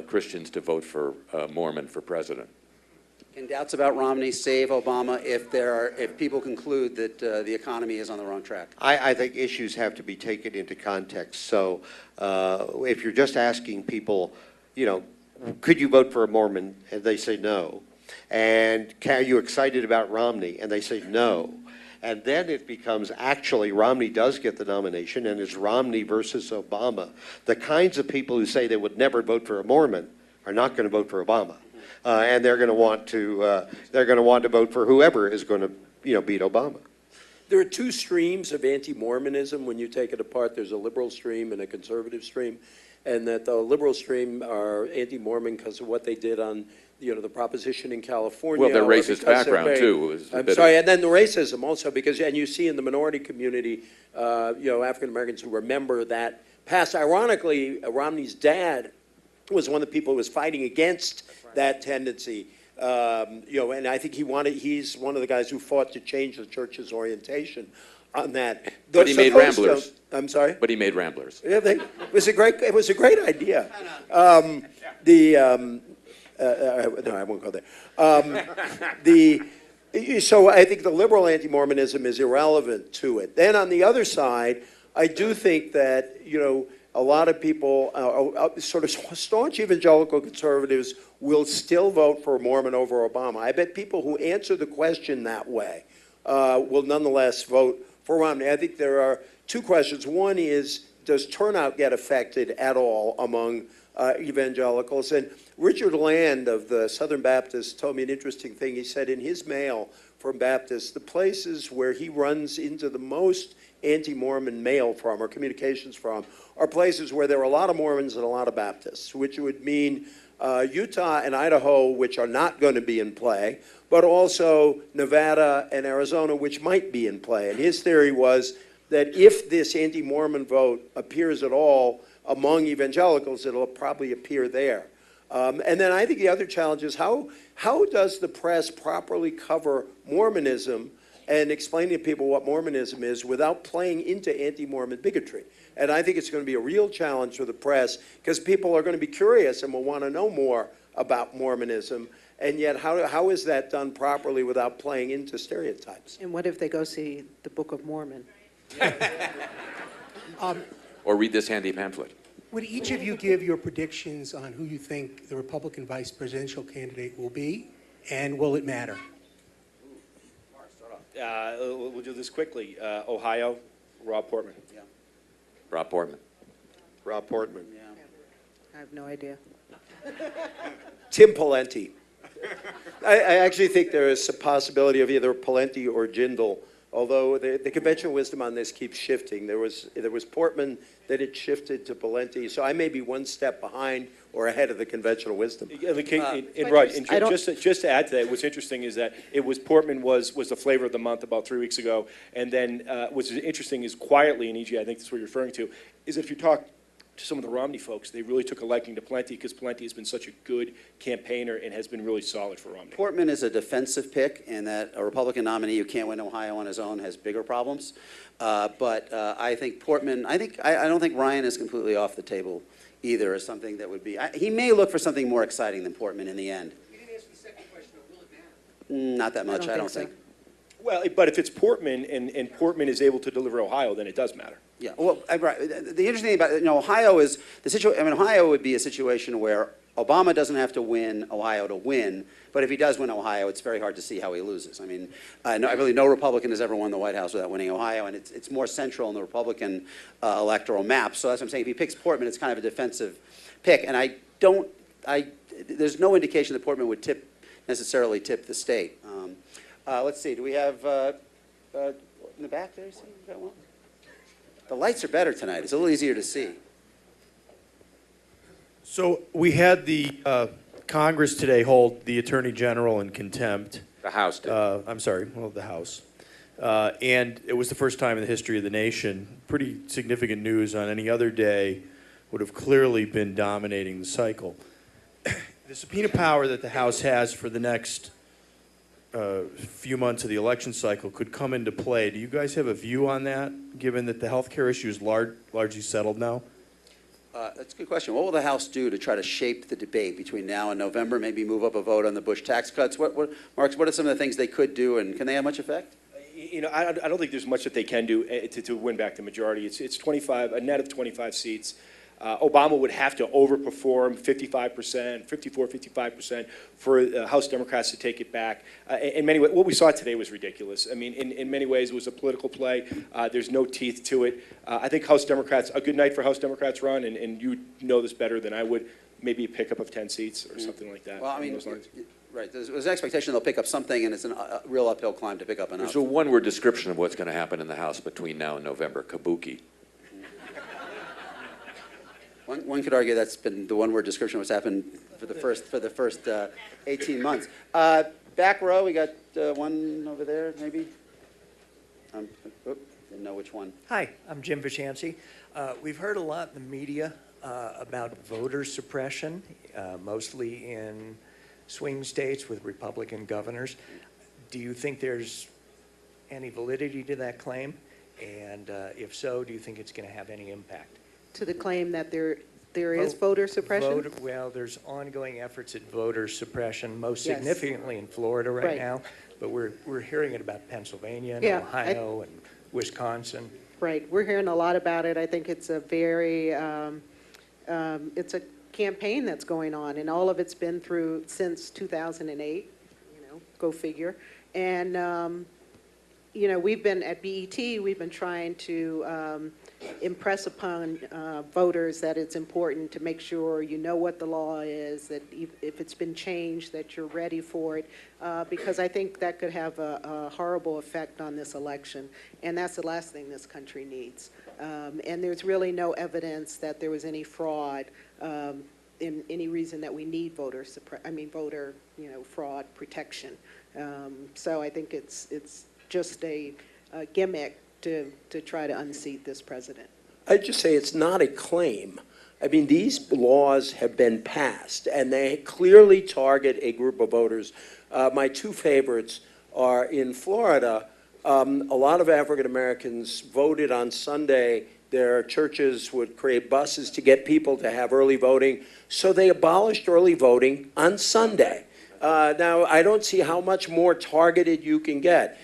Christians to vote for Mormon for president. Can doubts about Romney save Obama if people conclude that the economy is on the wrong track? I think issues have to be taken into context. So if you're just asking people, you know, could you vote for a Mormon? And they say no. And are you excited about Romney? And they say no. And then it becomes actually Romney does get the nomination, and it's Romney versus Obama. The kinds of people who say they would never vote for a Mormon are not going to vote for Obama, and they're going to want to vote for whoever is going to beat Obama. There are two streams of anti-Mormonism when you take it apart. There's a liberal stream and a conservative stream, and that the liberal stream are anti-Mormon because of what they did on the proposition in California. Well, their racist background, too. I'm sorry, and then the racism also, because, and you see in the minority community, African Americans who remember that past. Ironically, Romney's dad was one of the people who was fighting against that tendency. And I think he's one of the guys who fought to change the church's orientation on that. But he made Ramblers. I'm sorry? But he made Ramblers. Yeah, it was a great idea. No, I won't go there. So I think the liberal anti-Mormonism is irrelevant to it. Then on the other side, I do think that, a lot of people, sort of staunch evangelical conservatives will still vote for Mormon over Obama. I bet people who answer the question that way will nonetheless vote for Romney. I think there are two questions. One is, does turnout get affected at all among evangelicals? And Richard Land of the Southern Baptists told me an interesting thing. He said in his mail from Baptists, the places where he runs into the most anti-Mormon mail from or communications from are places where there are a lot of Mormons and a lot of Baptists, which would mean Utah and Idaho, which are not going to be in play, but also Nevada and Arizona, which might be in play. And his theory was that if this anti-Mormon vote appears at all among evangelicals, it'll probably appear there. And then I think the other challenge is how does the press properly cover Mormonism and explain to people what Mormonism is without playing into anti-Mormon bigotry? And I think it's going to be a real challenge for the press because people are going to be curious and will want to know more about Mormonism. And yet, how is that done properly without playing into stereotypes? And what if they go see the Book of Mormon? Or read this handy pamphlet. Would each of you give your predictions on who you think the Republican vice presidential candidate will be, and will it matter? We'll do this quickly. Ohio, Rob Portman. Yeah. Rob Portman. Rob Portman. Yeah. I have no idea. Tim Pawlenty. I actually think there is a possibility of either Pawlenty or Jindal, although the conventional wisdom on this keeps shifting. There was Portman, that it shifted to Pawlenty, so I may be one step behind or ahead of the conventional wisdom. Just to add to that, what's interesting is that Portman was the flavor of the month about 3 weeks ago, and then what's interesting is quietly, and EG, I think that's what you're referring to, is if you talk to some of the Romney folks, they really took a liking to Pawlenty because Pawlenty has been such a good campaigner and has been really solid for Romney. Portman is a defensive pick in that a Republican nominee who can't win Ohio on his own has bigger problems. But I think Portman, I don't think Ryan is completely off the table either as something that would be, he may look for something more exciting than Portman in the end. You didn't answer the second question, will it matter? Not that much, I don't think. Well, but if it's Portman and Portman is able to deliver Ohio, then it does matter. Yeah, well, right. The interesting thing about Ohio is the situation. I mean, Ohio would be a situation where Obama doesn't have to win Ohio to win, but if he does win Ohio, it's very hard to see how he loses. I mean, really no Republican has ever won the White House without winning Ohio, and it's more central in the Republican electoral map. So that's what I'm saying. If he picks Portman, it's kind of a defensive pick, and there's no indication that Portman would necessarily tip the state. Let's see. Do we have in the back there? See, you got one. The lights are better tonight. It's a little easier to see. So we had the Congress today hold the Attorney General in contempt. The House did. I'm sorry, well, the House. And it was the first time in the history of the nation. Pretty significant news. On any other day would have clearly been dominating the cycle. The subpoena power that the House has for the next few months of the election cycle could come into play. Do you guys have a view on that, given that the health care issue is largely settled now? That's a good question. What will the House do to try to shape the debate between now and November? Maybe move up a vote on the Bush tax cuts? Marks, what are some of the things they could do, and can they have much effect? You know, I don't think there's much that they can do to win back the majority. It's 25, a net of 25 seats. Obama would have to overperform 55%, 54, 55% for House Democrats to take it back. In many ways, what we saw today was ridiculous. I mean, in many ways, it was a political play. There's no teeth to it. I think House Democrats, a good night for House Democrats run, and you know this better than I would, maybe a pickup of 10 seats or something like that. Well, I mean, right, there's an expectation they'll pick up something, and it's a real uphill climb to pick up enough. There's a one-word description of what's going to happen in the House between now and November: kabuki. One could argue that's been the one-word description of what's happened for the first 18 months. Back row, we got one over there, maybe. Didn't know which one. Hi, I'm Jim Vishansi. We've heard a lot in the media about voter suppression, mostly in swing states with Republican governors. Do you think there's any validity to that claim? And if so, do you think it's going to have any impact? To the claim that there is voter suppression? Well, there's ongoing efforts at voter suppression, most Yes. significantly in Florida right Right. now, but we're hearing it about Pennsylvania and Yeah, Ohio and Wisconsin. Right, we're hearing a lot about it. I think it's a very, it's a campaign that's going on, and all of it's been through since 2008, go figure. And, we've been, at BET, we've been trying to impress upon voters that it's important to make sure you know what the law is, that if it's been changed, that you're ready for it, because I think that could have a horrible effect on this election, and that's the last thing this country needs. And there's really no evidence that there was any fraud, in any reason that we need voter fraud protection. So I think it's just a gimmick to try to unseat this president. I'd just say it's not a claim. I mean, these laws have been passed, and they clearly target a group of voters. My two favorites are in Florida. A lot of African Americans voted on Sunday. Their churches would create buses to get people to have early voting, so they abolished early voting on Sunday. Now, I don't see how much more targeted you can get.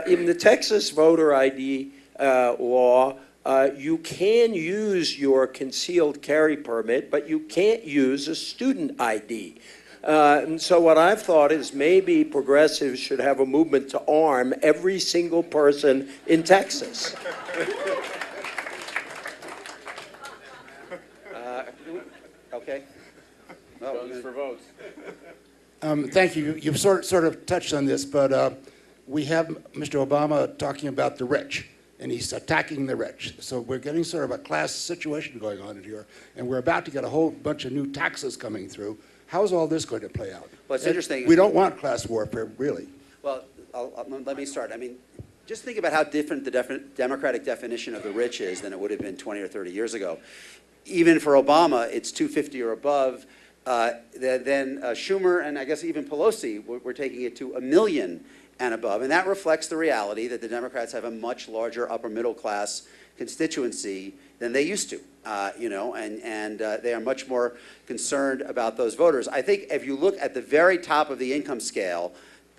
In the Texas voter ID law, you can use your concealed carry permit, but you can't use a student ID. And so what I've thought is maybe progressives should have a movement to arm every single person in Texas. Okay. Votes for votes. Thank you. You've sort of touched on this, but we have Mr. Obama talking about the rich, and he's attacking the rich. So we're getting sort of a class situation going on here, and we're about to get a whole bunch of new taxes coming through. How's all this going to play out? Well, it's interesting. We don't want class warfare, really. Well, let me start. I mean, just think about how different the Democratic definition of the rich is than it would have been 20 or 30 years ago. Even for Obama, it's 250 or above. Then Schumer and I guess even Pelosi were taking it to $1 million and above. And that reflects the reality that the Democrats have a much larger upper middle class constituency than they used to, and they are much more concerned about those voters. I think if you look at the very top of the income scale,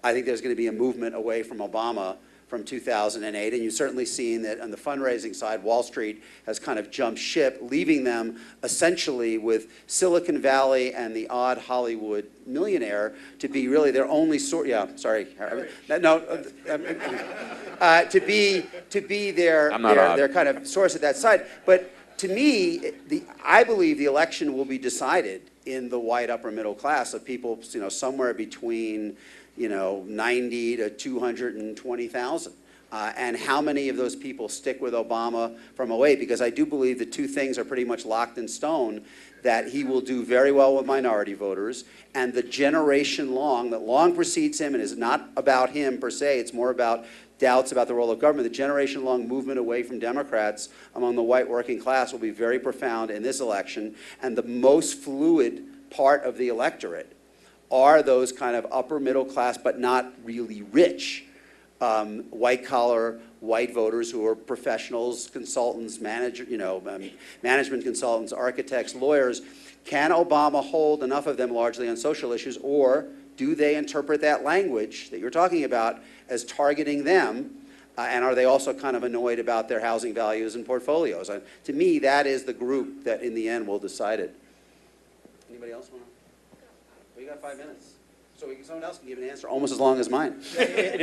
I think there's going to be a movement away from Obama from 2008, and you've certainly seen that on the fundraising side, Wall Street has kind of jumped ship, leaving them essentially with Silicon Valley and the odd Hollywood millionaire to be really their only source. Yeah, sorry. No, to be their kind of source at that side. But to me, I believe the election will be decided in the white upper middle class of people, somewhere between 90 to 220,000. And how many of those people stick with Obama from '08? Because I do believe the two things are pretty much locked in stone, that he will do very well with minority voters, and the generation long, that long precedes him and is not about him per se, it's more about doubts about the role of government. The generation-long movement away from Democrats among the white working class will be very profound in this election, and the most fluid part of the electorate are those kind of upper middle class but not really rich white-collar white voters who are professionals, consultants, management consultants, architects, lawyers. Can Obama hold enough of them largely on social issues, or do they interpret that language that you're talking about as targeting them, and are they also kind of annoyed about their housing values and portfolios? To me, that is the group that in the end will decide it. Anybody else want to? Well, you got 5 minutes. So someone else can give an answer almost as long as mine.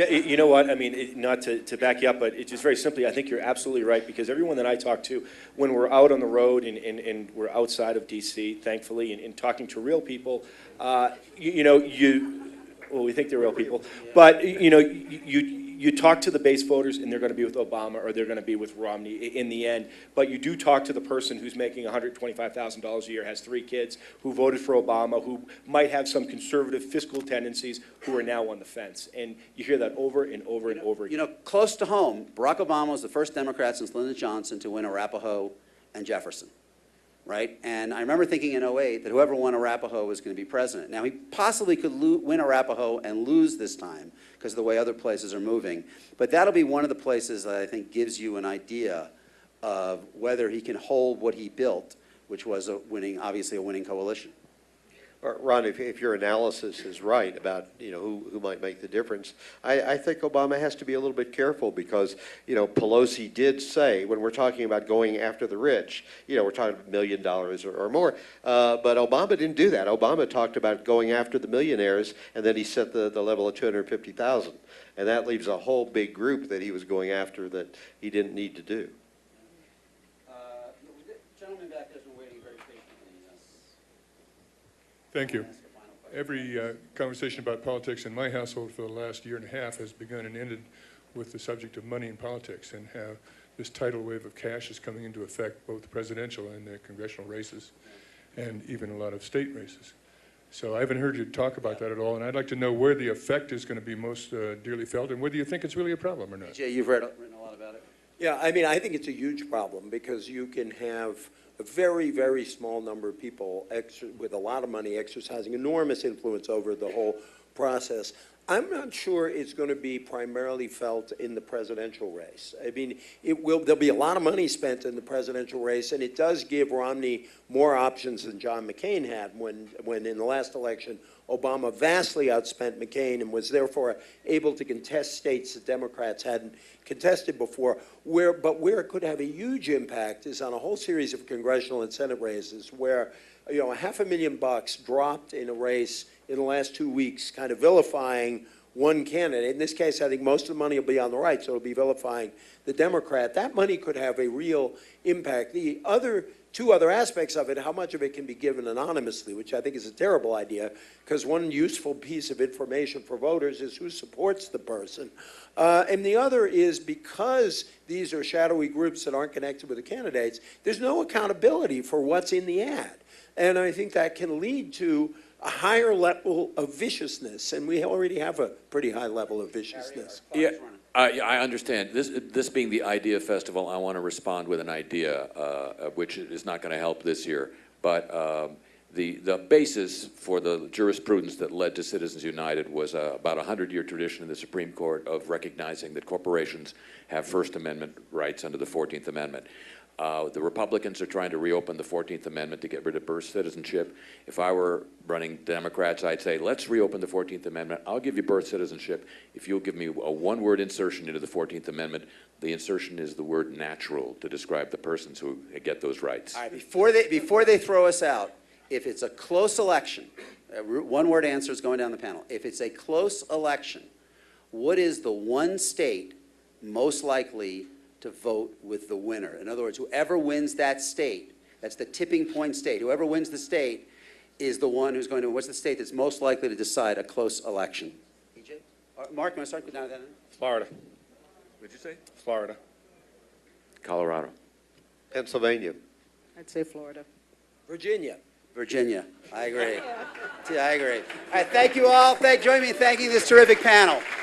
You know what, I mean, not to back you up, but it just very simply, I think you're absolutely right, because everyone that I talk to, when we're out on the road and we're outside of D.C., thankfully, and talking to real people, well, we think they're real people, but, you talk to the base voters and they're going to be with Obama or they're going to be with Romney in the end, but you do talk to the person who's making $125,000 a year, has 3 kids, who voted for Obama, who might have some conservative fiscal tendencies, who are now on the fence. And you hear that over and over and over again. Close to home, Barack Obama was the first Democrat since Lyndon Johnson to win Arapahoe and Jefferson, right? And I remember thinking in '08 that whoever won Arapahoe was going to be president. Now, he possibly could win Arapahoe and lose this time because of the way other places are moving. But that'll be one of the places that I think gives you an idea of whether he can hold what he built, which was obviously a winning coalition. Ron, if your analysis is right about who might make the difference, I think Obama has to be a little bit careful because Pelosi did say, when we're talking about going after the rich, we're talking $1 million or more, but Obama didn't do that. Obama talked about going after the millionaires, and then he set the level at 250,000, and that leaves a whole big group that he was going after that he didn't need to do. Gentleman back there's been waiting very patiently. Thank you. Every conversation about politics in my household for the last year and a half has begun and ended with the subject of money in politics and how this tidal wave of cash is coming into effect, both the presidential and the congressional races, and even a lot of state races. So I haven't heard you talk about that at all, and I'd like to know where the effect is going to be most dearly felt and whether you think it's really a problem or not. Jay, you've written a lot about it. Yeah, I mean, I think it's a huge problem because you can have a very, very small number of people with a lot of money exercising enormous influence over the whole process. I'm not sure it's going to be primarily felt in the presidential race. I mean, there'll be a lot of money spent in the presidential race, and it does give Romney more options than John McCain had when in the last election, Obama vastly outspent McCain and was therefore able to contest states that Democrats hadn't contested before. But where it could have a huge impact is on a whole series of congressional and Senate races where $500,000 dropped in a race in the last 2 weeks, kind of vilifying one candidate. In this case, I think most of the money will be on the right, so it'll be vilifying the Democrat. That money could have a real impact. The two other aspects of it, how much of it can be given anonymously, which I think is a terrible idea, because one useful piece of information for voters is who supports the person. And the other is because these are shadowy groups that aren't connected with the candidates, there's no accountability for what's in the ad. And I think that can lead to a higher level of viciousness, and we already have a pretty high level of viciousness. Yeah, I understand. This being the Idea Festival, I want to respond with an idea, which is not going to help this year. But the basis for the jurisprudence that led to Citizens United was about a 100-year tradition in the Supreme Court of recognizing that corporations have First Amendment rights under the 14th Amendment. The Republicans are trying to reopen the 14th Amendment to get rid of birth citizenship. If I were running Democrats, I'd say, let's reopen the 14th Amendment. I'll give you birth citizenship if you'll give me a one-word insertion into the 14th Amendment. The insertion is the word natural to describe the persons who get those rights. All right, before they throw us out, if it's a close election, one-word answer is going down the panel. If it's a close election, what is the one state most likely to vote with the winner? In other words, whoever wins that state, that's the tipping point state, whoever wins the state is the one who's going to, what's the state that's most likely to decide a close election? EJ? Mark, you want to start down that end? Florida. What'd you say? Florida. Colorado. Pennsylvania. I'd say Florida. Virginia. Virginia. I agree. I agree. All right, thank you all. Join me in thanking this terrific panel.